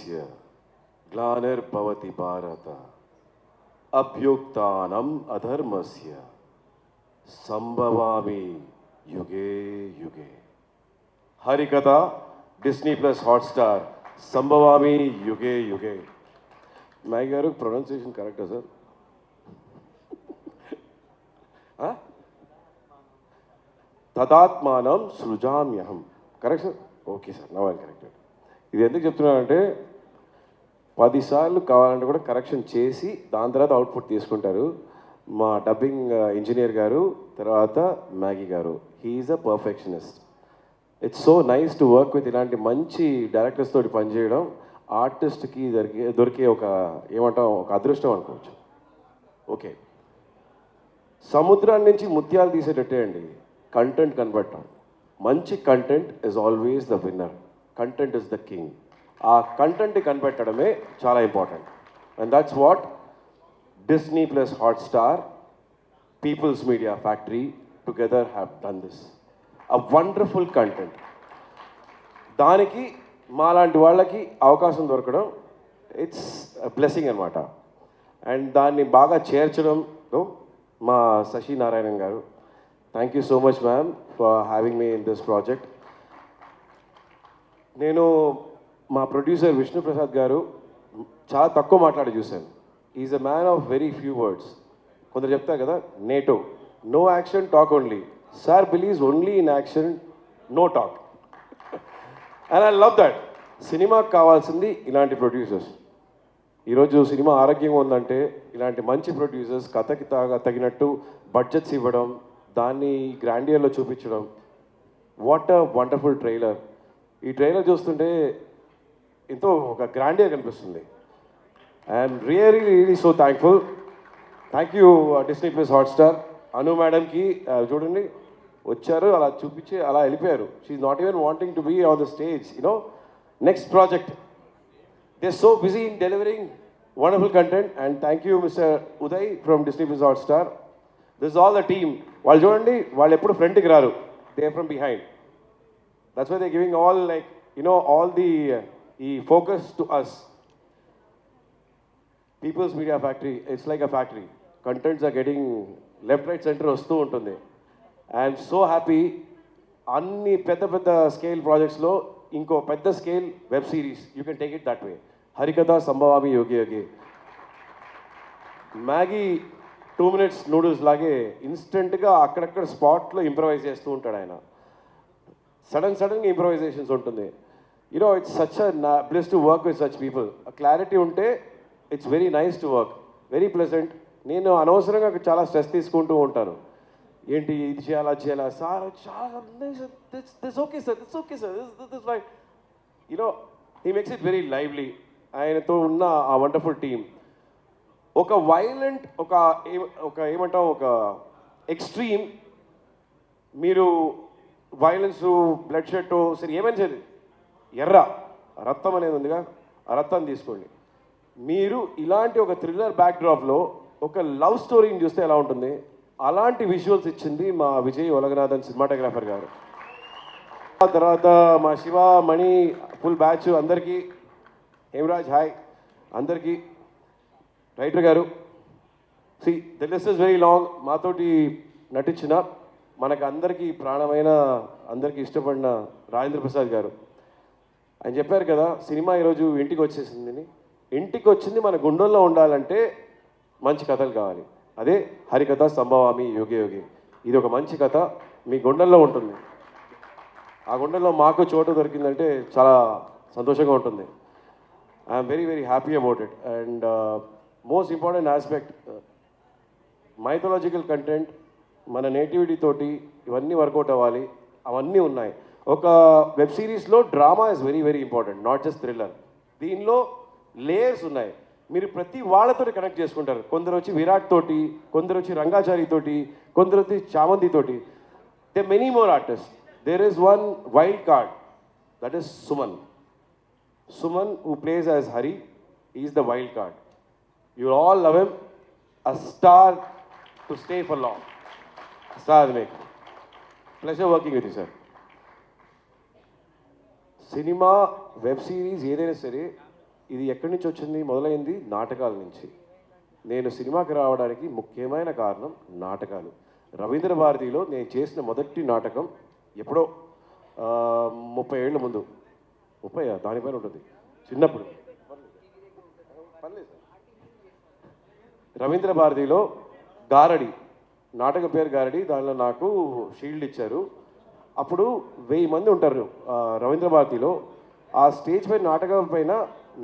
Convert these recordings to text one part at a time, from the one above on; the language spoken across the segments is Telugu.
धर्मस्य ग्लानिर्भवति भारत अभ्युत्थानम् अधर्मस्य संभवामि युगे युगे. हरिकथा डिस्नी प्लस हॉटस्टार संभवामि युगे युगे. मैं गारू प्रोनंसिएशन करेक्ट है सर? తదాత్మానం సృజామ్యహం correct sir? Okay sir, now I correct. ఇది ఎందుకు చెప్తున్నానంటే 10 సార్లు కావాలంటే కూడా కరెక్షన్ చేసి దాని తర్వాత అవుట్పుట్ తీసుకుంటారు. మా డబ్బింగ్ ఇంజనీర్ గారు, తర్వాత మ్యాగీ గారు, he's a perfectionist. It's so nice to work with ఇలాంటి మంచి డైరెక్టర్స్ తోటి పనిచేయడం ఆర్టిస్ట్కి దొరికే ఒక ఏమంటాం, ఒక అదృష్టం అనుకోవచ్చు. ఓకే, సముద్రాన్ని నుంచి ముత్యాలు తీసేటట్టే అండి కంటెంట్ కనబడటం. మంచి content is always the winner. Content is the king. ఆ కంటెంట్ కనిపెట్టడమే చాలా important. And that's what Disney plus Hotstar, People's Media Factory together have done this. A wonderful content. దానికి మాలాంటి వాళ్ళకి అవకాశం దొరకడం ఇట్స్ బ్లెస్సింగ్ అనమాట. అండ్ దాన్ని బాగా చేర్చడంలో మా శశి నారాయణన్ గారు, thank you so much ma'am for having me in this project. నేను మా ప్రొడ్యూసర్ విష్ణుప్రసాద్ గారు చాలా తక్కువ మాట్లాడి చూశాను. Is a man of very few words. కొందరు చెప్తారు కదా, నేటో, no action talk only. Sir believes only in action, no talk. And I love that. సినిమాకి కావాల్సింది ఇలాంటి ప్రొడ్యూసర్స్. ఈరోజు సినిమా ఆరోగ్యంగా ఉందంటే ఇలాంటి మంచి ప్రొడ్యూసర్స్ కథకి తగినట్టు బడ్జెట్స్ ఇవ్వడం, దాన్ని గ్రాండియర్లో చూపించడం. What a wonderful trailer. ఈ ట్రైలర్ చూస్తుంటే ఎంతో ఒక గ్రాండియర్ కనిపిస్తుంది. I'm really really so thankful. Thank you Disney plus Hotstar. Anu మేడంకి చూడండి, వచ్చారు, అలా చూపించి అలా వెళ్ళిపోయారు. She not even wanting to be on the stage. You know, next project. They are so busy in delivering wonderful content. And thank you mister Uday from Disney plus Hotstar. This all the team. వాళ్ళు చూడండి, వాళ్ళు ఎప్పుడు ఫ్రంట్కి రారు, they from behind. That's why they giving all like you know all the ఈ focus to us. People's Media Factory it's like a factory. Contents are getting left right centre వస్తూ ఉంటుంది. I'm so happy. అన్ని పెద్ద పెద్ద స్కేల్ ప్రాజెక్ట్స్లో ఇంకో పెద్ద scale web series, you can take it that way. Harikatha Sambhavami యోగి యోగి. మ్యాగీ 2 minutes నూడిల్స్ లాగే ఇన్స్టెంట్గా అక్కడక్కడ స్పాట్లో ఇంప్రవైజ్ చేస్తూ ఉంటాడు ఆయన. సడన్గా ఇంప్రవైజేషన్స్ ఉంటుంది. You know, it's such a bless to work with such people. Clarity ఉంటే it's very nice to work, very pleasant. నేను అనవసరంగా చాలా స్ట్రెస్ తీసుకుంటూ ఉంటాను. ఏంటి ఇది చేయాలా చేయాలా సార్, చాలా this okay sir, this okay sir, this right. You know, he makes it very lively. ఆయనతో ఉన్న ఆ వండర్ఫుల్ టీమ్. ఒక వైలెంట్, ఒక ఏమంటాం, ఒక ఎక్స్ట్రీమ్. మీరు వైలెన్స్, బ్లడ్ షెడ్ సరే ఏమైనా సరే, ఎర్ర రక్తం అనేది ఉందిగా, ఆ రక్తాన్ని తీసుకోండి. మీరు ఇలాంటి ఒక థ్రిల్లర్ బ్యాక్డ్రాప్లో ఒక లవ్ స్టోరీని చూస్తే ఎలా ఉంటుంది, అలాంటి విజువల్స్ ఇచ్చింది మా విజయ్ ఒలగనాథన్ సినిమాటోగ్రాఫర్ గారు. ఆ తర్వాత మా శివ, మణి, ఫుల్ బ్యాచ్ అందరికీ, హేమరాజ్ హాయ్ అందరికీ, రైటర్ గారు. The list is very long. మాతోటి నటించిన మనకు అందరికీ ప్రాణమైన, అందరికీ ఇష్టపడిన రాజేంద్ర ప్రసాద్ గారు. ఆయన చెప్పారు కదా, సినిమా ఈరోజు ఇంటికి వచ్చేసిందని. ఇంటికి వచ్చింది మన గుండెల్లో ఉండాలంటే మంచి కథలు కావాలి. అదే హరికథ సంభవామి యోగి యోగి. ఇది ఒక మంచి కథ మీ గుండెల్లో ఉంటుంది. ఆ గుండెల్లో మాకు చోటు దొరికిందంటే చాలా సంతోషంగా ఉంటుంది. I'm very very happy about it. And most important aspect, mythological content, మన నేటివిటీ తోటి ఇవన్నీ వర్కౌట్ అవ్వాలి. అవన్నీ ఉన్నాయి. ఒక వెబ్ సిరీస్లో drama is very very important, not just thriller. దీనిలో లేయర్స్ ఉన్నాయి. మీరు ప్రతి వాళ్ళతో కనెక్ట్ చేసుకుంటారు. కొందరు వచ్చి విరాట్ తోటి, కొందరు వచ్చి రంగాచారి తోటి, కొందరు వచ్చి చామంతి తోటి. They many more artist. There is one wild card, that is Suman. Suman, who plays as Hari, he is the wild card. You all love him. A star to stay for long. A star make. Pleasure working with you, sir. Cinema, web series, ఏదైనా సరే ఇది ఎక్కడి నుంచి వచ్చింది? మొదలైంది నాటకాల నుంచి. నేను సినిమాకి రావడానికి ముఖ్యమైన కారణం నాటకాలు. రవీంద్ర భారతిలో నేను చేసిన మొదటి నాటకం ఎప్పుడో 30 ఏళ్ళ ముందు, 30 దానిపైన ఉంటుంది, చిన్నప్పుడు. రవీంద్ర భారతిలో గారడి, నాటక పేరు గారడి, దానిలో నాకు షీల్డ్ ఇచ్చారు. అప్పుడు 1000 మంది ఉంటారు రవీంద్ర భారతిలో. ఆ స్టేజ్ పైన నాటకం పైన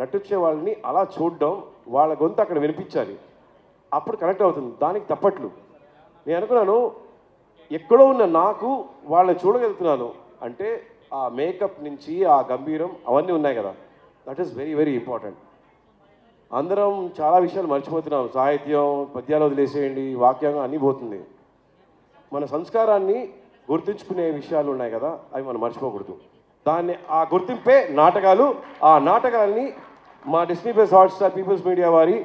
నటించే వాళ్ళని అలా చూడడం, వాళ్ళ గొంతు అక్కడ వినిపించాలి, అప్పుడు కనెక్ట్ అవుతుంది. దానికి తప్పట్లు. నేను అనుకున్నాను, ఎక్కడో ఉన్న నాకు వాళ్ళని చూడగలుగుతున్నాను అంటే ఆ మేకప్ నుంచి ఆ గంభీరం అవన్నీ ఉన్నాయి కదా, that is very very important. అందరం చాలా విషయాలు మర్చిపోతున్నాం. సాహిత్యం, పద్యాలు వదిలేసేయండి, వాక్యంగా అన్నీ పోతుంది. మన సంస్కారాన్ని గుర్తుంచుకునే విషయాలు ఉన్నాయి కదా, అవి మనం మర్చిపోకూడదు. దాన్ని ఆ గుర్తింపే నాటకాలు. ఆ నాటకాలని మా Disney plus Hotstar People's Media వారి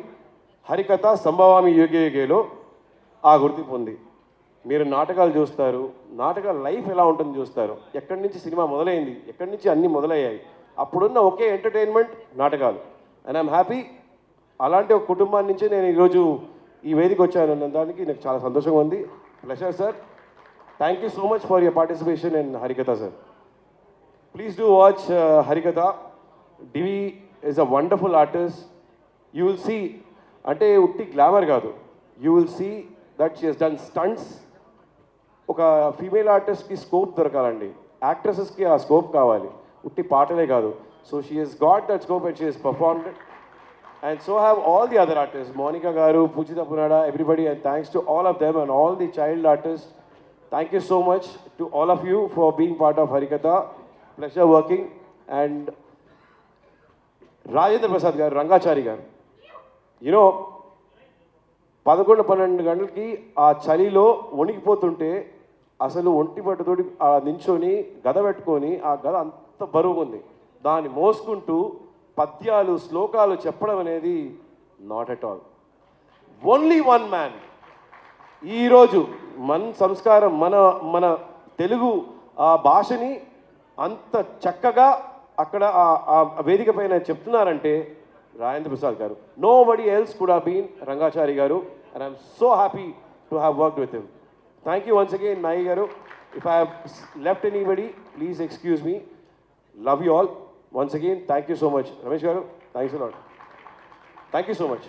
హరికథ సంభవామి యుగే యుగేలో ఆ గుర్తింపు ఉంది. మీరు నాటకాలు చూస్తారు, నాటకాల లైఫ్ ఎలా ఉంటుందో చూస్తారు. ఎక్కడి నుంచి సినిమా మొదలైంది, ఎక్కడి నుంచి అన్నీ మొదలయ్యాయి, అప్పుడున్న ఒకే ఎంటర్టైన్మెంట్ నాటకాలు. అండ్ ఐఎమ్ హ్యాపీ, అలాంటి ఒక కుటుంబాన్ని నుంచి నేను ఈరోజు ఈ వేదిక వచ్చాను దానికి నాకు చాలా సంతోషంగా ఉంది. Pleasure sir. Thank you so much for your participation in Harikatha sir. Please do watch Harikatha. Divi is a wonderful artist. You will see, అంటే ఉట్టి గ్లామర్ కాదు, you will see that she has done stunts. ఒక ఫీమేల్ ఆర్టిస్ట్కి స్కోప్ దొరకాలండి, యాక్ట్రెసెస్కి ఆ స్కోప్ కావాలి, ఉట్టి పాటలే కాదు. So she has got that scope and she has performed. And so have all the other artists, Monica Garu, Pujita Punada, everybody, and thanks to all of them and all the child artists. Thank you so much to all of you for being part of Harikatha. Pleasure working. And Rajendra Prasad garu, Rangachari garu, you know, 11-12 గంటలకి ఆ చలిలో వణికిపోతుంటే అసలు ఒంటి పట్టుతోటి నించొని గద పెట్టుకొని, ఆ గద అంత బరువుగా ఉంది, దాన్ని మోసుకుంటూ పద్యాలు శ్లోకాలు చెప్పడం అనేది not at all. Only one man. ఈరోజు మన సంస్కారం, మన తెలుగు ఆ భాషని అంత చక్కగా అక్కడ ఆ వేదిక పైన చెప్తున్నారంటే Rajendra Prasad garu. Nobody else could have been Rangachari garu. And I'm so happy to have worked with him. Thank you once again Nayi garu. If I have left anybody, please excuse me. Love you all. Once again, thank you so much. Ramesh Garu, thanks a lot. Thank you so much.